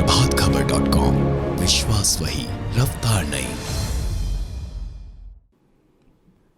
प्रभातखबर.com, विश्वास वही, रफ्तार नहीं।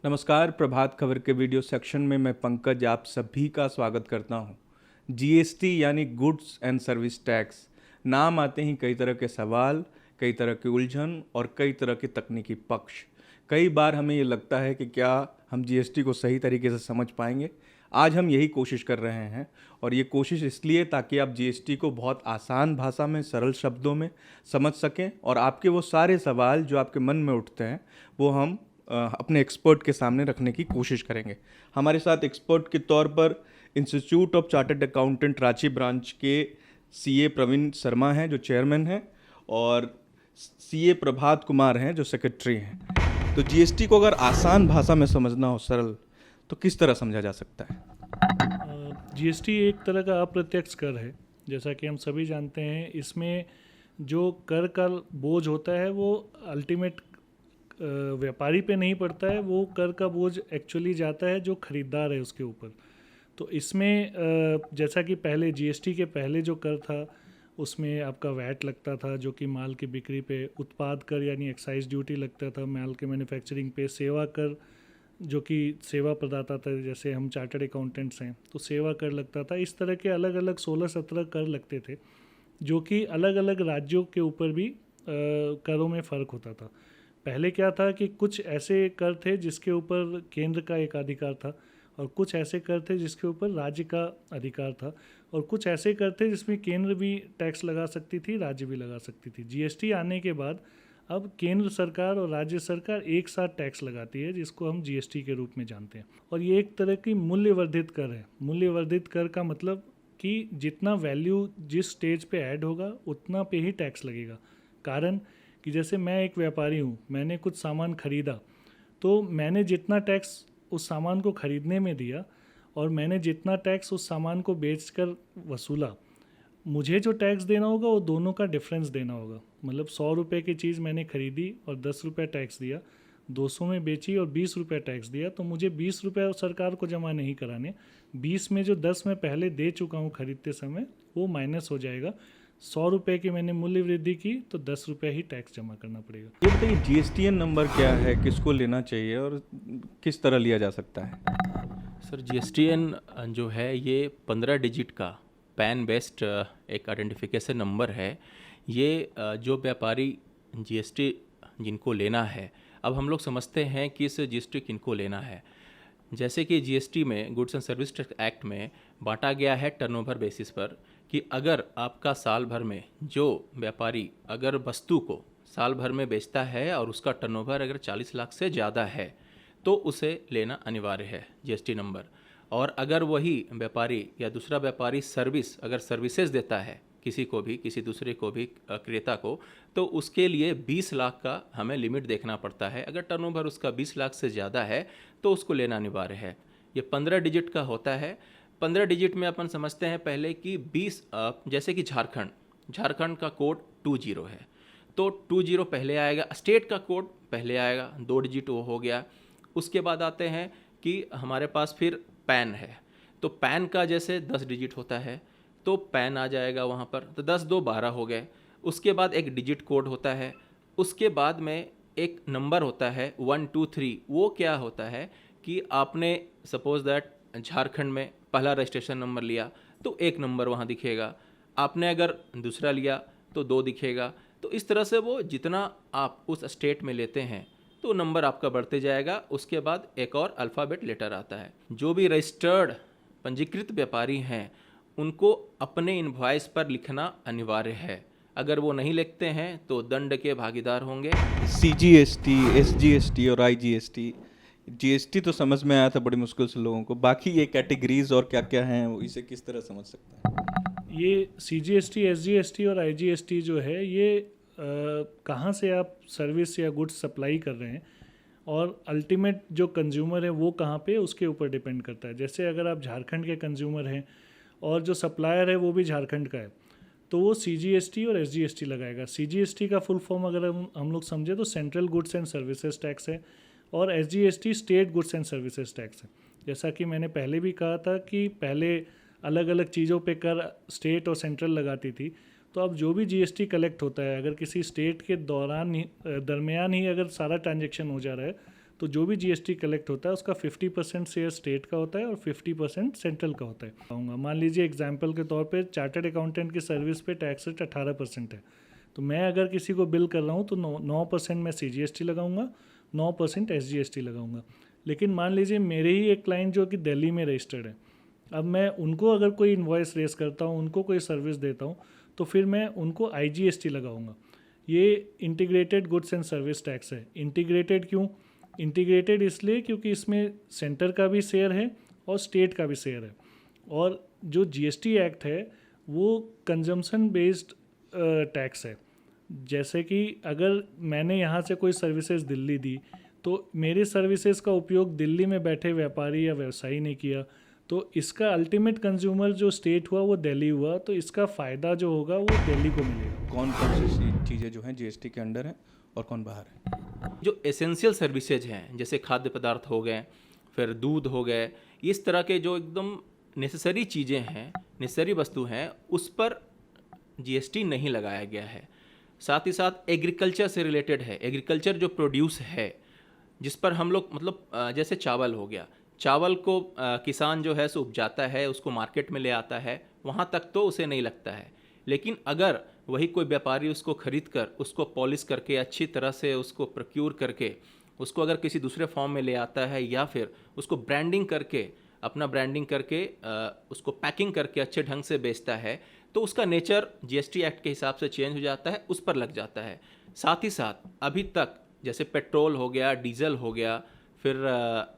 नमस्कार, प्रभात खबर के वीडियो सेक्शन में मैं पंकज आप सभी का स्वागत करता हूं। जीएसटी यानी गुड्स एंड सर्विस टैक्स, नाम आते ही कई तरह के सवाल, कई तरह की उलझन और कई तरह के तकनीकी पक्ष। कई बार हमें ये लगता है कि क्या हम जीएसटी को सही तरीके से समझ पाएंगे। आज हम यही कोशिश कर रहे हैं और ये कोशिश इसलिए ताकि आप जीएसटी को बहुत आसान भाषा में, सरल शब्दों में समझ सकें और आपके वो सारे सवाल जो आपके मन में उठते हैं वो हम अपने एक्सपर्ट के सामने रखने की कोशिश करेंगे। हमारे साथ एक्सपर्ट के तौर पर institute of chartered accountant Ranchi branch के सीए प्रवीण शर्मा हैं जो चेयरमैन हैं और सीए प्रभात कुमार हैं जो सेक्रेटरी हैं। तो जीएसटी को अगर आसान भाषा में समझना हो, सरल, तो किस तरह समझा जा सकता है? जीएसटी एक तरह का अप्रत्यक्ष कर है, जैसा कि हम सभी जानते हैं। इसमें जो कर का बोझ होता है वो अल्टीमेट व्यापारी पे नहीं पड़ता है, वो कर का बोझ एक्चुअली जाता है जो खरीदार है उसके ऊपर। तो इसमें जैसा कि पहले जीएसटी के पहले जो कर था उसमें आपका वैट लगता था जो कि माल की बिक्री पे, उत्पाद कर यानी एक्साइज ड्यूटी लगता था माल के मैन्युफैक्चरिंग पे, सेवा कर जो कि सेवा प्रदाता था, जैसे हम चार्टर्ड अकाउंटेंट्स हैं तो सेवा कर लगता था। इस तरह के अलग अलग 16-17 कर लगते थे जो कि अलग अलग राज्यों के ऊपर भी करों में फ़र्क होता था। पहले क्या था कि कुछ ऐसे कर थे जिसके ऊपर केंद्र का एक अधिकार था और कुछ ऐसे कर थे जिसके ऊपर राज्य का अधिकार था और कुछ ऐसे कर थे जिसमें केंद्र भी टैक्स लगा सकती थी, राज्य भी लगा सकती थी। जीएसटी आने के बाद अब केंद्र सरकार और राज्य सरकार एक साथ टैक्स लगाती है जिसको हम जीएसटी के रूप में जानते हैं। और ये एक तरह की मूल्यवर्धित कर है। मूल्यवर्धित कर का मतलब कि जितना वैल्यू जिस स्टेज पे ऐड होगा उतना पे ही टैक्स लगेगा। कारण कि जैसे मैं एक व्यापारी हूँ, मैंने कुछ सामान खरीदा तो मैंने जितना टैक्स उस सामान को खरीदने में दिया और मैंने जितना टैक्स उस सामान को बेचकर वसूला, मुझे जो टैक्स देना होगा वो दोनों का डिफरेंस देना होगा। मतलब 100 रुपये की चीज़ मैंने खरीदी और 10 रुपये टैक्स दिया, 200 में बेची और 20 रुपये टैक्स दिया, तो मुझे 20 रुपये सरकार को जमा नहीं कराने। 20 में जो 10 मैं पहले दे चुका हूँ खरीदते समय वो माइनस हो जाएगा। 100 रुपये की मैंने मूल्य वृद्धि की तो 10 रुपये ही टैक्स जमा करना पड़ेगा। ये बताइए, जीएसटीएन नंबर क्या है, किसको लेना चाहिए और किस तरह लिया जा सकता है? सर, जीएसटीएन जो है ये 15 डिजिट का पैन बेस्ड एक आइडेंटिफिकेशन नंबर है। ये जो व्यापारी जीएसटी जिनको लेना है, अब हम लोग समझते हैं कि इस जीएसटी किनको लेना है। जैसे कि जीएसटी में goods and service tax act में बांटा गया है टर्नओवर बेसिस पर कि अगर आपका साल भर में जो व्यापारी अगर वस्तु को साल भर में बेचता है और उसका टर्नओवर अगर 40 लाख से ज़्यादा है तो उसे लेना अनिवार्य है जीएसटी नंबर। और अगर वही व्यापारी या दूसरा व्यापारी अगर सर्विसेज देता है किसी को भी, किसी दूसरे को भी, क्रेता को, तो उसके लिए 20 लाख का हमें लिमिट देखना पड़ता है। अगर टर्नओवर उसका 20 लाख से ज़्यादा है तो उसको लेना अनिवार्य है। ये 15 डिजिट का होता है। 15 डिजिट में अपन समझते हैं पहले कि 20, जैसे कि झारखंड का कोड 20 है तो 20 पहले आएगा, स्टेट का कोड पहले आएगा, 2 डिजिट वो हो गया। उसके बाद आते हैं कि हमारे पास फिर पैन है, तो पैन का जैसे 10 डिजिट होता है तो पैन आ जाएगा वहाँ पर, तो 10 2 12 हो गए। उसके बाद एक डिजिट कोड होता है, उसके बाद में एक नंबर होता है 1 2 3। वो क्या होता है कि आपने सपोज दैट झारखंड में पहला रजिस्ट्रेशन नंबर लिया तो एक नंबर वहाँ दिखेगा, आपने अगर दूसरा लिया तो 2 दिखेगा। तो इस तरह से वो जितना आप उस स्टेट में लेते हैं तो नंबर आपका बढ़ते जाएगा। उसके बाद एक और अल्फ़ाबेट लेटर आता है। जो भी रजिस्टर्ड पंजीकृत व्यापारी हैं उनको अपने इनवॉइस पर लिखना अनिवार्य है। अगर वो नहीं लिखते हैं तो दंड के भागीदार होंगे। सीजीएसटी, एसजीएसटी और आईजीएसटी, जीएसटी तो समझ में आया था बड़ी मुश्किल से लोगों को। बाकी ये कैटेगरीज और क्या क्या हैं, इसे किस तरह समझ सकते हैं? ये सीजीएसटी, एसजीएसटी और आईजीएसटी जो है ये कहाँ से आप सर्विस या गुड्स सप्लाई कर रहे हैं और अल्टीमेट जो कंज्यूमर है वो कहाँ पे, उसके ऊपर डिपेंड करता है। जैसे अगर आप झारखंड के कंज्यूमर हैं और जो सप्लायर है वो भी झारखंड का है तो वो सीजीएसटी और एसजीएसटी लगाएगा। सीजीएसटी का फुल फॉर्म अगर हम लोग समझे तो central goods and services tax है और SGST state goods and services tax है। जैसा कि मैंने पहले भी कहा था कि पहले अलग अलग चीज़ों पे कर स्टेट और सेंट्रल लगाती थी, तो अब जो भी जीएसटी कलेक्ट होता है, अगर किसी स्टेट के दरमियान ही अगर सारा ट्रांजेक्शन हो जा रहा है, तो जो भी जीएसटी कलेक्ट होता है उसका 50% शेयर स्टेट का होता है और 50% सेंट्रल का होता है। मान लीजिए एग्जाम्पल के तौर पे चार्टर्ड अकाउंटेंट की सर्विस पे टैक्स रेट 18% है, तो मैं अगर किसी को बिल कर रहा हूँ तो 9% मैं CGST लगाऊंगा, 9% SGST लगाऊंगा। लेकिन मान लीजिए मेरे ही एक क्लाइंट जो कि दिल्ली में रजिस्टर्ड है, अब मैं उनको अगर कोई इन्वॉइस रेस करता हूँ, उनको कोई सर्विस देता हूँ, तो फिर मैं उनको IGST लगाऊंगा। ये integrated goods and service tax है। इंटीग्रेटेड क्यों? इंटीग्रेटेड इसलिए क्योंकि इसमें सेंटर का भी शेयर है और स्टेट का भी शेयर है। और जो GST एक्ट है वो कंजम्पशन बेस्ड टैक्स है। जैसे कि अगर मैंने यहाँ से कोई सर्विसेज दिल्ली दी, तो मेरी सर्विसेज का उपयोग दिल्ली में बैठे व्यापारी या व्यवसायी ने किया, तो इसका अल्टीमेट कंज्यूमर जो स्टेट हुआ वो दिल्ली हुआ, तो इसका फ़ायदा जो होगा वो दिल्ली को मिलेगा। कौन कौन सी चीज़ें जो हैं GST के अंडर हैं और कौन बाहर है? जो एसेंशियल सर्विसेज हैं, जैसे खाद्य पदार्थ हो गए, फिर दूध हो गए, इस तरह के जो एकदम नेसेसरी चीज़ें हैं, नेसेसरी वस्तु हैं, उस पर GST नहीं लगाया गया है। साथ ही साथ एग्रीकल्चर से रिलेटेड है, एग्रीकल्चर जो प्रोड्यूस है, जिस पर हम लोग मतलब जैसे चावल हो गया, चावल को किसान जो है सो उपजाता है, उसको मार्केट में ले आता है, वहाँ तक तो उसे नहीं लगता है। लेकिन अगर वही कोई व्यापारी उसको खरीद कर उसको पॉलिश करके अच्छी तरह से उसको प्रोक्यूर करके उसको अगर किसी दूसरे फॉर्म में ले आता है, या फिर उसको ब्रांडिंग करके अपना ब्रांडिंग करके उसको पैकिंग करके अच्छे ढंग से बेचता है, तो उसका नेचर GST एक्ट के हिसाब से चेंज हो जाता है, उस पर लग जाता है। साथ ही साथ अभी तक जैसे पेट्रोल हो गया, डीजल हो गया, फिर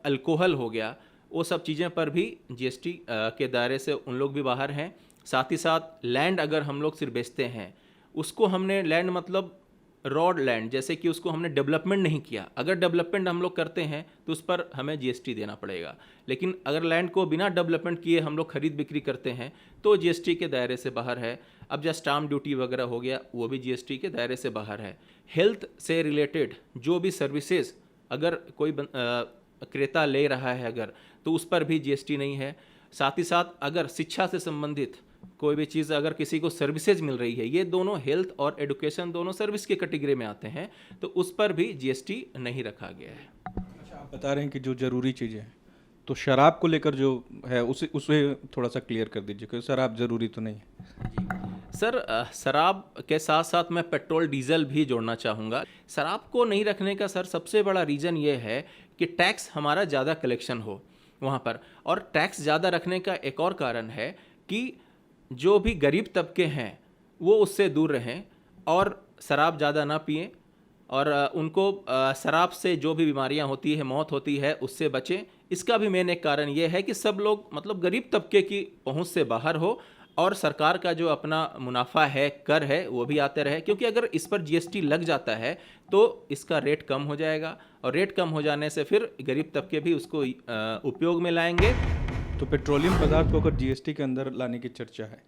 अल्कोहल हो गया, वो सब चीज़ें पर भी GST के दायरे से उन लोग भी बाहर हैं। साथ ही साथ लैंड अगर हम लोग सिर्फ बेचते हैं, उसको हमने लैंड मतलब रॉड लैंड, जैसे कि उसको हमने डेवलपमेंट नहीं किया, अगर डेवलपमेंट हम लोग करते हैं तो उस पर हमें GST देना पड़ेगा। लेकिन अगर लैंड को बिना डेवलपमेंट किए हम लोग खरीद बिक्री करते हैं तो GST के दायरे से बाहर है। अब जैसे स्टाम्प ड्यूटी वगैरह हो गया, वो भी GST के दायरे से बाहर है। हेल्थ से रिलेटेड जो भी सर्विसेज अगर कोई क्रेता ले रहा है अगर, तो उस पर भी GST नहीं है। साथ ही साथ अगर शिक्षा से संबंधित कोई भी चीज़ अगर किसी को सर्विसेज मिल रही है, ये दोनों हेल्थ और एडुकेशन दोनों सर्विस के कैटेगरी में आते हैं, तो उस पर भी GST नहीं रखा गया है। अच्छा, आप बता रहे हैं कि जो ज़रूरी चीज़ें हैं, तो शराब को लेकर जो है उसे थोड़ा सा क्लियर कर दीजिए कि शराब ज़रूरी तो नहीं है। सर, शराब के साथ साथ मैं पेट्रोल डीजल भी जोड़ना चाहूँगा। शराब को नहीं रखने का सर सबसे बड़ा रीज़न ये है कि टैक्स हमारा ज़्यादा कलेक्शन हो वहाँ पर, और टैक्स ज़्यादा रखने का एक और कारण है कि जो भी गरीब तबके हैं वो उससे दूर रहें और शराब ज़्यादा ना पिएं, और उनको शराब से जो भी बीमारियां होती है, मौत होती है, उससे बचें। इसका भी मेन एक कारण ये है कि सब लोग मतलब गरीब तबके की पहुंच से बाहर हो, और सरकार का जो अपना मुनाफा है, कर है, वो भी आते रहे। क्योंकि अगर इस पर GST लग जाता है तो इसका रेट कम हो जाएगा, और रेट कम हो जाने से फिर गरीब तबके भी उसको उपयोग में लाएंगे। तो पेट्रोलियम पदार्थ को अगर GST के अंदर लाने की चर्चा है,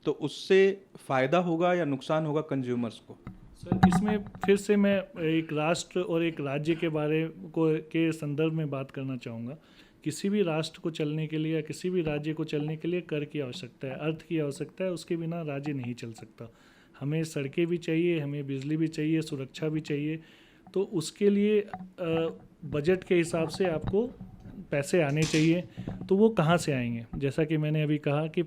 तो उससे फ़ायदा होगा या नुकसान होगा कंज्यूमर्स को? सर, इसमें फिर से मैं एक राष्ट्र और एक राज्य के बारे को के संदर्भ में बात करना चाहूँगा। किसी भी राष्ट्र को चलने के लिए या किसी भी राज्य को चलने के लिए कर की आवश्यकता है, अर्थ की आवश्यकता है। उसके बिना राज्य नहीं चल सकता। हमें सड़कें भी चाहिए, हमें बिजली भी चाहिए, सुरक्षा भी चाहिए। तो उसके लिए बजट के हिसाब से आपको पैसे आने चाहिए। तो वो कहाँ से आएंगे? जैसा कि मैंने अभी कहा कि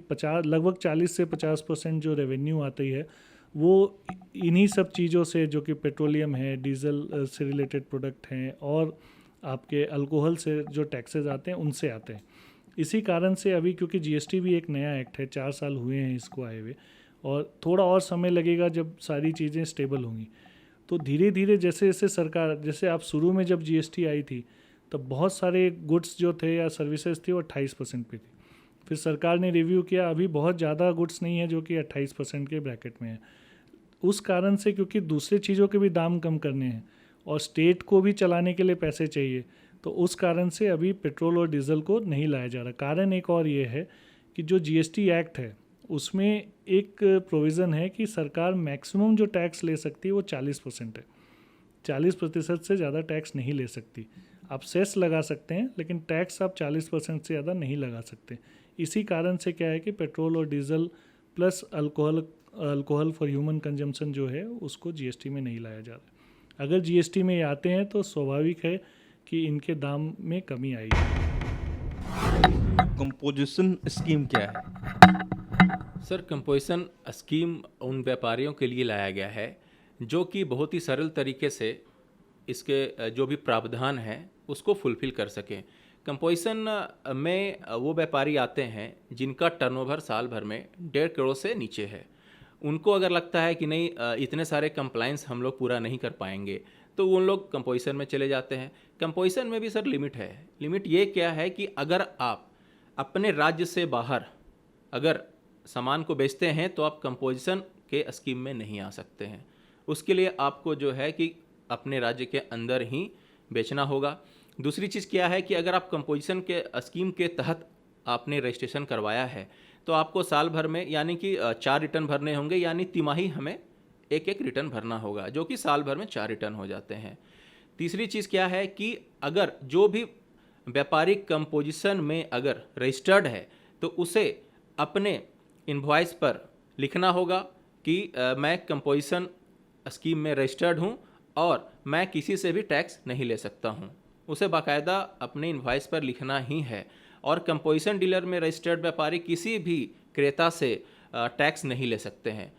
लगभग 40 से 50% जो रेवेन्यू आती है वो इन्हीं सब चीज़ों से, जो कि पेट्रोलियम है, डीजल से रिलेटेड प्रोडक्ट हैं, और आपके अल्कोहल से जो टैक्सेस आते हैं उनसे आते हैं। इसी कारण से अभी, क्योंकि GST भी एक नया एक्ट है, 4 साल हुए हैं इसको आए हुए, और थोड़ा और समय लगेगा जब सारी चीज़ें स्टेबल होंगी। तो धीरे धीरे जैसे जैसे सरकार, जैसे आप शुरू में जब GST आई थी तब बहुत सारे गुड्स जो थे या सर्विसेज थी वो 28% पे थी। फिर सरकार ने रिव्यू किया, अभी बहुत ज़्यादा गुड्स नहीं है जो कि 28% के ब्रैकेट में है। उस कारण से, क्योंकि दूसरे चीज़ों के भी दाम कम करने हैं और स्टेट को भी चलाने के लिए पैसे चाहिए, तो उस कारण से अभी पेट्रोल और डीजल को नहीं लाया जा रहा। कारण एक और ये है कि जो GST एक्ट है उसमें एक प्रोविज़न है कि सरकार मैक्सिमम जो टैक्स ले सकती है वो 40% है। 40% से ज़्यादा टैक्स नहीं ले सकती। आप सेस लगा सकते हैं, लेकिन टैक्स आप 40% से ज़्यादा नहीं लगा सकते। इसी कारण से क्या है कि पेट्रोल और diesel plus alcohol alcohol for human consumption जो है उसको जीएसटी में नहीं लाया जा रहा है। अगर जीएसटी में ये आते हैं तो स्वाभाविक है कि इनके दाम में कमी आएगी। कंपोजिशन स्कीम क्या है? सर, कंपोजिशन स्कीम उन व्यापारियों के लिए लाया गया है जो कि बहुत ही सरल तरीके से इसके जो भी प्रावधान है उसको फुलफिल कर सकें। कंपोजिशन में वो व्यापारी आते हैं जिनका टर्नओवर साल भर में 1.5 करोड़ से नीचे है। उनको अगर लगता है कि नहीं इतने सारे कंप्लाइंस हम लोग पूरा नहीं कर पाएंगे, तो उन लोग कंपोजिशन में चले जाते हैं। कंपोजिशन में भी सर लिमिट है। लिमिट ये क्या है कि अगर आप अपने राज्य से बाहर अगर सामान को बेचते हैं तो आप कंपोजिशन के स्कीम में नहीं आ सकते हैं। उसके लिए आपको जो है कि अपने राज्य के अंदर ही बेचना होगा। दूसरी चीज़ क्या है कि अगर आप कंपोजिशन के स्कीम के तहत आपने रजिस्ट्रेशन करवाया है तो आपको साल भर में यानी कि 4 रिटर्न भरने होंगे, यानी तिमाही हमें एक रिटर्न भरना होगा, जो कि साल भर में 4 रिटर्न हो जाते हैं। तीसरी चीज़ क्या है कि अगर जो भी व्यापारी कंपोजिशन में अगर रजिस्टर्ड है तो उसे अपने इनवॉइस पर लिखना होगा कि मैं कंपोजिशन स्कीम में रजिस्टर्ड हूँ और मैं किसी से भी टैक्स नहीं ले सकता हूँ। उसे बाकायदा अपने इनवॉइस पर लिखना ही है। और कंपोजिशन डीलर में रजिस्टर्ड व्यापारी किसी भी क्रेता से टैक्स नहीं ले सकते हैं।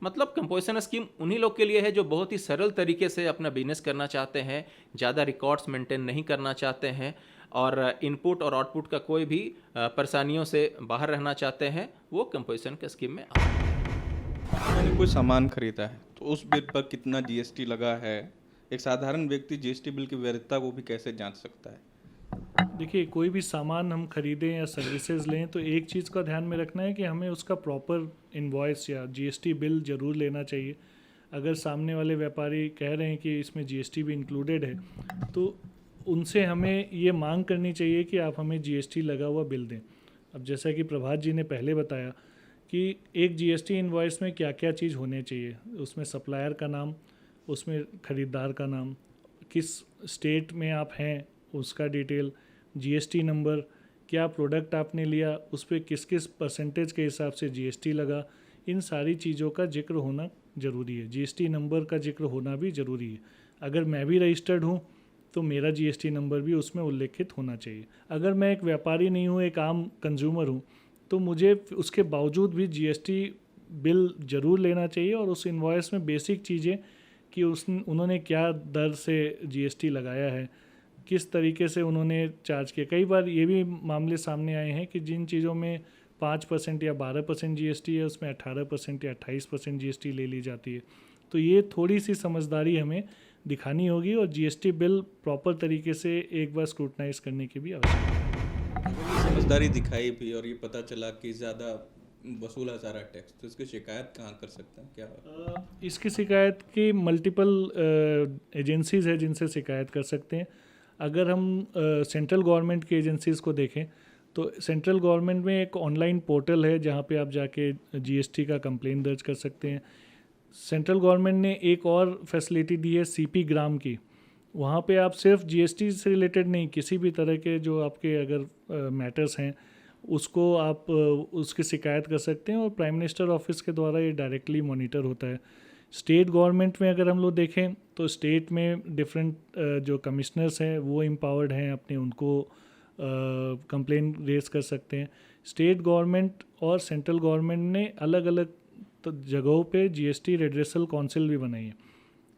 मतलब कंपोजिशन स्कीम उन्हीं लोग के लिए है जो बहुत ही सरल तरीके से अपना बिजनेस करना चाहते हैं, ज़्यादा रिकॉर्ड्स मेंटेन नहीं करना चाहते हैं और इनपुट और आउटपुट का कोई भी परेशानियों से बाहर रहना चाहते हैं, वो कंपोजिशन के स्कीम में आ सकते हैं। मैंने कोई सामान खरीदा है तो उस बिल पर कितना जीएसटी लगा है? एक साधारण व्यक्ति जीएसटी बिल की वैधता को भी कैसे जांच सकता है? देखिए, कोई भी सामान हम खरीदें या सर्विसेज लें तो एक चीज़ का ध्यान में रखना है कि हमें उसका प्रॉपर इनवॉइस या जीएसटी बिल ज़रूर लेना चाहिए। अगर सामने वाले व्यापारी कह रहे हैं कि इसमें जीएसटी भी इंक्लूडेड है तो उनसे हमें ये मांग करनी चाहिए कि आप हमें जीएसटी लगा हुआ बिल दें। अब जैसा कि प्रभात जी ने पहले बताया कि एक जीएसटी इनवॉइस में क्या क्या चीज़ होने चाहिए, उसमें सप्लायर का नाम, उसमें ख़रीदार का नाम, किस स्टेट में आप हैं उसका डिटेल, जीएसटी नंबर, क्या प्रोडक्ट आपने लिया उस पर किस किस परसेंटेज के हिसाब से जीएसटी लगा, इन सारी चीज़ों का जिक्र होना ज़रूरी है। जीएसटी नंबर का जिक्र होना भी ज़रूरी है। अगर मैं भी रजिस्टर्ड हूँ तो मेरा जीएसटी नंबर भी उसमें उल्लेखित होना चाहिए। अगर मैं एक व्यापारी नहीं हूँ, एक आम कंज्यूमर हूँ, तो मुझे उसके बावजूद भी जीएसटी बिल ज़रूर लेना चाहिए और उस इनवॉइस में बेसिक चीज़ें कि उन्होंने क्या दर से जीएसटी लगाया है, किस तरीके से उन्होंने चार्ज किया। कई बार ये भी मामले सामने आए हैं कि जिन चीज़ों में 5% या 12% जीएसटी है उसमें 18% या 28% जीएसटी ले ली जाती है। तो ये थोड़ी सी समझदारी हमें दिखानी होगी और जीएसटी बिल प्रॉपर तरीके से एक बार स्क्रूटनाइज करने की भी आवश्यकता है। समझदारी दिखाई भी और ये पता चला कि ज़्यादा वसूला जा रहा टैक्स, तो इसकी शिकायत कहाँ कर सकते हैं? क्या इसकी शिकायत की मल्टीपल एजेंसीज़ है जिनसे शिकायत कर सकते हैं। अगर हम सेंट्रल गवर्नमेंट की एजेंसीज़ को देखें तो सेंट्रल गवर्नमेंट में एक ऑनलाइन पोर्टल है जहाँ पे आप जाके जीएसटी का कंप्लेन दर्ज कर सकते हैं। सेंट्रल गवर्नमेंट ने एक और फैसिलिटी दी है सीपी ग्राम की। वहाँ पे आप सिर्फ जीएसटी से रिलेटेड नहीं, किसी भी तरह के जो आपके अगर मैटर्स हैं उसको आप उसकी शिकायत कर सकते हैं और प्राइम मिनिस्टर ऑफिस के द्वारा ये डायरेक्टली मॉनिटर होता है। स्टेट गवर्नमेंट में अगर हम लोग देखें तो स्टेट में डिफरेंट जो कमिश्नर्स हैं वो एम्पावर्ड हैं, अपने उनको कंप्लेन रेज कर सकते हैं। स्टेट गवर्नमेंट और सेंट्रल गवर्नमेंट ने अलग अलग जगहों पे जीएसटी रेड्रेसल काउंसिल भी बनाई है,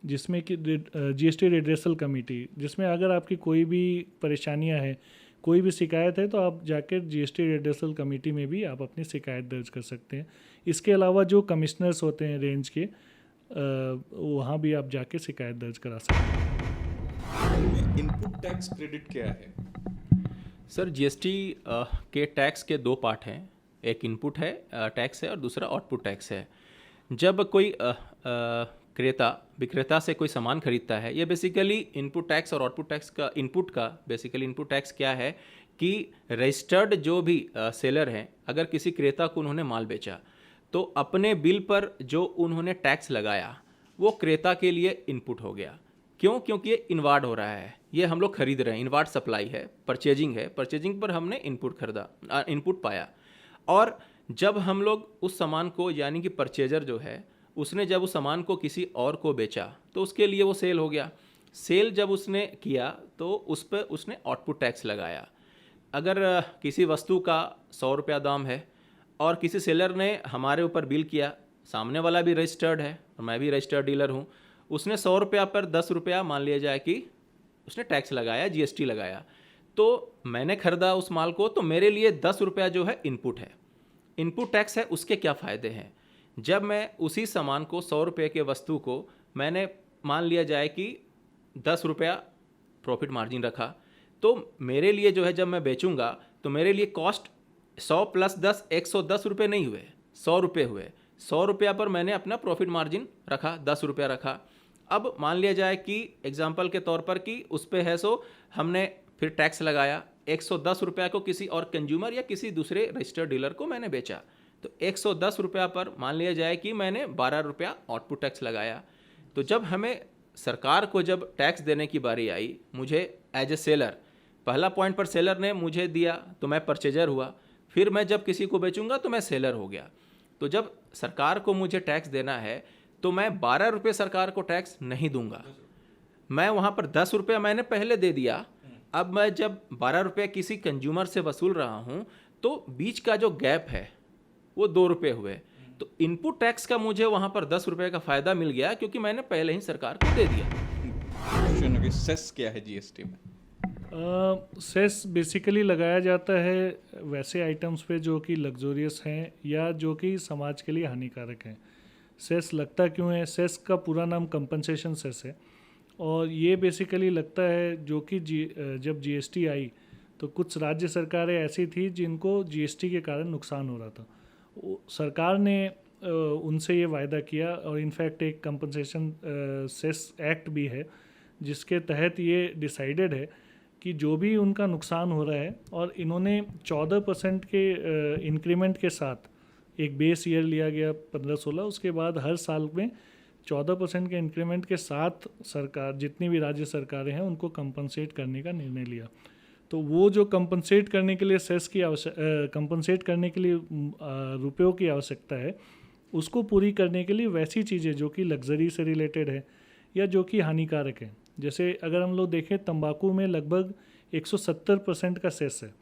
जिसमें कि जीएसटी रेड्रेसल कमेटी, जिसमें अगर आपकी कोई भी परेशानियां हैं, कोई भी शिकायत है तो आप जाकर जीएसटी रेड्रेसल कमेटी में भी आप अपनी शिकायत दर्ज कर सकते हैं। इसके अलावा जो कमिश्नर्स होते हैं रेंज के, वहाँ भी आप जाके शिकायत दर्ज करा सकते हैं। इनपुट टैक्स क्रेडिट क्या है? सर, जीएसटी के टैक्स के 2 पार्ट हैं। एक इनपुट है टैक्स है और दूसरा आउटपुट टैक्स है। जब कोई क्रेता विक्रेता से कोई सामान खरीदता है, ये बेसिकली इनपुट टैक्स और आउटपुट टैक्स का इनपुट का बेसिकली इनपुट टैक्स क्या है कि रजिस्टर्ड जो भी सेलर हैं, अगर किसी क्रेता को उन्होंने माल बेचा तो अपने बिल पर जो उन्होंने टैक्स लगाया वो क्रेता के लिए इनपुट हो गया। क्यों? क्योंकि ये इनवार्ड हो रहा है, ये हम लोग खरीद रहे हैं, इनवार्ड सप्लाई है, परचेजिंग है, परचेजिंग पर हमने इनपुट खरीदा, इनपुट पाया। और जब हम लोग उस सामान को, यानी कि परचेजर जो है, उसने जब उस सामान को किसी और को बेचा तो उसके लिए वो सेल हो गया। सेल जब उसने किया तो उस पर उसने आउटपुट टैक्स लगाया। अगर किसी वस्तु का 100 रुपया दाम है और किसी सेलर ने हमारे ऊपर बिल किया, सामने वाला भी रजिस्टर्ड है और मैं भी रजिस्टर्ड डीलर हूँ, उसने 100 रुपया पर 10 रुपया मान लिया जाए कि उसने टैक्स लगाया, जीएसटी लगाया, तो मैंने खरीदा उस माल को, तो मेरे लिए 10 रुपया जो है इनपुट है, इनपुट टैक्स है। उसके क्या फ़ायदे हैं? जब मैं उसी सामान को 100 रुपये के वस्तु को मैंने मान लिया जाए कि 10 रुपया प्रॉफिट मार्जिन रखा, तो मेरे लिए जो है जब मैं बेचूंगा तो मेरे लिए कॉस्ट 100 प्लस 10 110 रुपये नहीं हुए, 100 रुपये हुए। 100 रुपया पर मैंने अपना प्रॉफिट मार्जिन रखा, 10 रुपया रखा। अब मान लिया जाए कि एग्जाम्पल के तौर पर कि उस पे है सो हमने फिर टैक्स लगाया, 110 रुपया को किसी और कंज्यूमर या किसी दूसरे रजिस्टर्ड डीलर को मैंने बेचा, तो 110 रुपया पर मान लिया जाए कि मैंने 12 रुपया आउटपुट टैक्स लगाया। तो जब हमें सरकार को जब टैक्स देने की बारी आई, मुझे एज ए सेलर, पहला पॉइंट पर सेलर ने मुझे दिया तो मैं परचेजर हुआ, फिर मैं जब किसी को बेचूंगा तो मैं सेलर हो गया। तो जब सरकार को मुझे टैक्स देना है तो मैं 12 रुपये सरकार को टैक्स नहीं दूंगा, मैं वहाँ पर 10 रुपया मैंने पहले दे दिया। अब मैं जब 12 रुपये किसी कंज्यूमर से वसूल रहा हूँ तो बीच का जो गैप है वो 2 रुपये हुए, तो इनपुट टैक्स का मुझे वहाँ पर 10 रुपये का फ़ायदा मिल गया क्योंकि मैंने पहले ही सरकार को दे दिया। सेस क्या है जीएसटी में? सेस बेसिकली लगाया जाता है वैसे आइटम्स पे जो कि लग्जोरियस हैं या जो कि समाज के लिए हानिकारक हैं। सेस लगता क्यों है? सेस का पूरा नाम कंपनसेशन सेस है और ये बेसिकली लगता है जो कि जब जीएसटी आई तो कुछ राज्य सरकारें ऐसी थी जिनको जीएसटी के कारण नुकसान हो रहा था। सरकार ने उनसे ये वायदा किया और इनफैक्ट एक कंपनसेशन सेस एक्ट भी है जिसके तहत ये डिसाइडेड है कि जो भी उनका नुकसान हो रहा है, और इन्होंने 14% के इंक्रीमेंट के साथ एक बेस ईयर लिया गया 15-16, उसके बाद हर साल में 14% के इंक्रीमेंट के साथ सरकार, जितनी भी राज्य सरकारें हैं, उनको कंपनसेट करने का निर्णय लिया। तो वो जो कंपनसेट करने के लिए सेस की कंपनसेट करने के लिए रुपयों की आवश्यकता है, उसको पूरी करने के लिए वैसी चीज़ें जो कि लग्जरी से रिलेटेड है या जो कि हानिकारक है, जैसे अगर हम लोग देखें तंबाकू में लगभग 170% का सेस है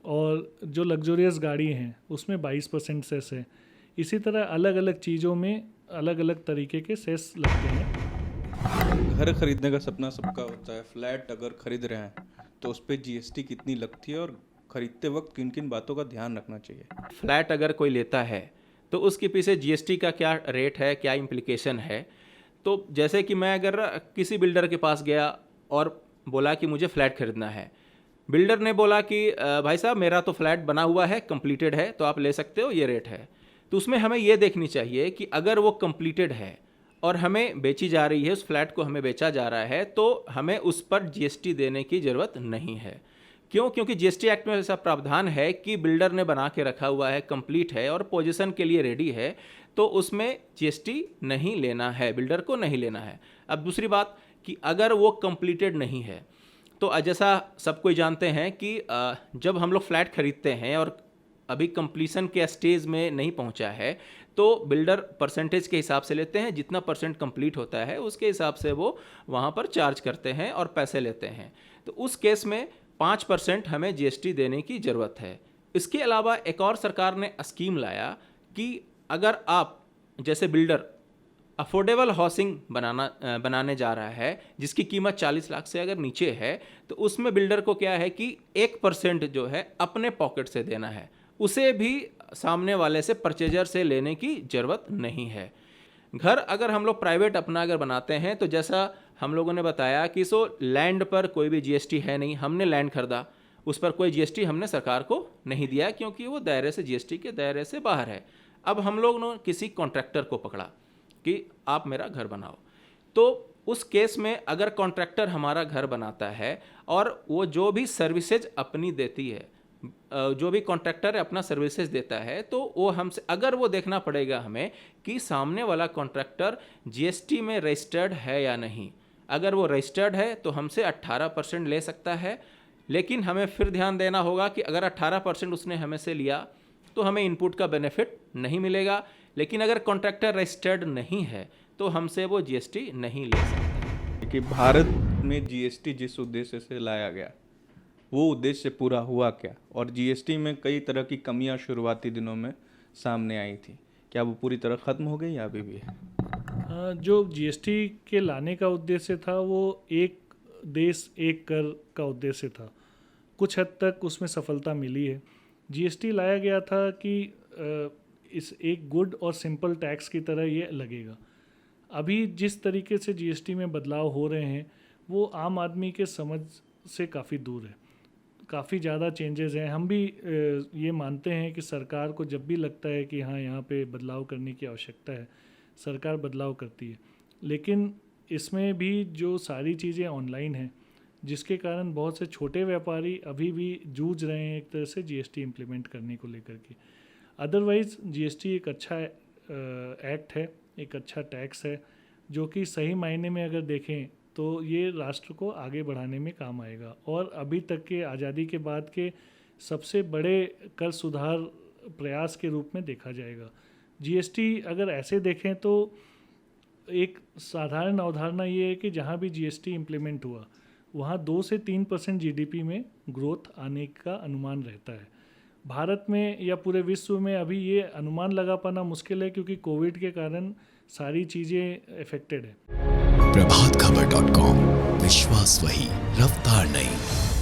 और जो लग्जरियस गाड़ी हैं उसमें 22% सेस है। इसी तरह अलग अलग चीज़ों में अलग अलग तरीके के सेस लगते हैं। घर खरीदने का सपना सबका होता है। फ्लैट अगर खरीद रहे हैं तो उस पर जीएसटी कितनी लगती है और ख़रीदते वक्त किन किन बातों का ध्यान रखना चाहिए? फ्लैट अगर कोई लेता है तो उसके पीछे जीएसटी का क्या रेट है, क्या इम्प्लीकेशन है। तो जैसे कि मैं अगर किसी बिल्डर के पास गया और बोला कि मुझे फ़्लैट खरीदना है, बिल्डर ने बोला कि भाई साहब मेरा तो फ्लैट बना हुआ है, कंप्लीटेड है, तो आप ले सकते हो, ये रेट है। तो उसमें हमें ये देखनी चाहिए कि अगर वो कंप्लीटेड है और हमें बेची जा रही है, उस फ्लैट को हमें बेचा जा रहा है, तो हमें उस पर जीएसटी देने की ज़रूरत नहीं है। क्यों? क्योंकि जीएसटी एक्ट में ऐसा प्रावधान है कि बिल्डर ने बना के रखा हुआ है, कंप्लीट है और पोजीशन के लिए रेडी है, तो उसमें जीएसटी नहीं लेना है, बिल्डर को नहीं लेना है। अब दूसरी बात कि अगर वो कंप्लीटेड नहीं है, तो जैसा सब कोई जानते हैं कि जब हम लोग फ्लैट खरीदते हैं और अभी कंप्लीशन के स्टेज में नहीं पहुंचा है, तो बिल्डर परसेंटेज के हिसाब से लेते हैं, जितना परसेंट कंप्लीट होता है उसके हिसाब से वो वहाँ पर चार्ज करते हैं और पैसे लेते हैं। तो उस केस में 5% हमें जीएसटी देने की ज़रूरत है। इसके अलावा एक और सरकार ने स्कीम लाया कि अगर आप जैसे बिल्डर अफोर्डेबल हाउसिंग बनाने जा रहा है जिसकी कीमत 40 लाख से अगर नीचे है, तो उसमें बिल्डर को क्या है कि 1% जो है अपने पॉकेट से देना है, उसे भी सामने वाले से, परचेजर से लेने की ज़रूरत नहीं है। घर अगर हम लोग प्राइवेट अपना अगर बनाते हैं तो जैसा हम लोगों ने बताया कि लैंड पर कोई भी जीएसटी है नहीं, हमने लैंड खरीदा, उस पर कोई जीएसटी हमने सरकार को नहीं दिया क्योंकि वो दायरे से, जीएसटी के दायरे से बाहर है। अब हम लोग ने किसी कॉन्ट्रैक्टर को पकड़ा कि आप मेरा घर बनाओ, तो उस केस में अगर कॉन्ट्रैक्टर हमारा घर बनाता है और वो जो भी सर्विसेज अपनी देती है, जो भी कॉन्ट्रैक्टर अपना सर्विसेज देता है, तो वो हमसे, अगर वो देखना पड़ेगा हमें कि सामने वाला कॉन्ट्रैक्टर जीएसटी में रजिस्टर्ड है या नहीं। अगर वो रजिस्टर्ड है तो हमसे 18% ले सकता है, लेकिन हमें फिर ध्यान देना होगा कि अगर 18% उसने हमें से लिया तो हमें इनपुट का बेनिफिट नहीं मिलेगा। लेकिन अगर कॉन्ट्रैक्टर रजिस्टर्ड नहीं है तो हमसे वो जीएसटी नहीं ले सकते। कि भारत में जीएसटी जिस उद्देश्य से लाया गया वो उद्देश्य पूरा हुआ क्या, और जीएसटी में कई तरह की कमियां शुरुआती दिनों में सामने आई थी, क्या वो पूरी तरह ख़त्म हो गई या अभी भी है? जो जीएसटी के लाने का उद्देश्य था वो एक देश एक कर का उद्देश्य था। कुछ हद तक उसमें सफलता मिली है। जीएसटी लाया गया था कि इस एक गुड और सिंपल टैक्स की तरह ये लगेगा। अभी जिस तरीके से जीएसटी में बदलाव हो रहे हैं वो आम आदमी के समझ से काफ़ी दूर है। काफ़ी ज़्यादा चेंजेस हैं। हम भी ये मानते हैं कि सरकार को जब भी लगता है कि हाँ यहाँ पे बदलाव करने की आवश्यकता है, सरकार बदलाव करती है। लेकिन इसमें भी जो सारी चीज़ें ऑनलाइन हैं, जिसके कारण बहुत से छोटे व्यापारी अभी भी जूझ रहे हैं एक तरह से जीएसटी इम्प्लीमेंट करने को लेकर के। अदरवाइज़ जीएसटी एक अच्छा एक्ट है, एक अच्छा टैक्स है, जो कि सही मायने में अगर देखें तो ये राष्ट्र को आगे बढ़ाने में काम आएगा और अभी तक के आज़ादी के बाद के सबसे बड़े कर सुधार प्रयास के रूप में देखा जाएगा। जीएसटी अगर ऐसे देखें तो एक साधारण अवधारणा ये है कि जहाँ भी जीएसटी इम्प्लीमेंट हुआ वहाँ 2 से 3% जीडीपी में ग्रोथ आने का अनुमान रहता है। भारत में या पूरे विश्व में अभी ये अनुमान लगा पाना मुश्किल है क्योंकि कोविड के कारण सारी चीज़ें इफेक्टेड है। प्रभातखबर.com, विश्वास वही, रफ्तार नहीं।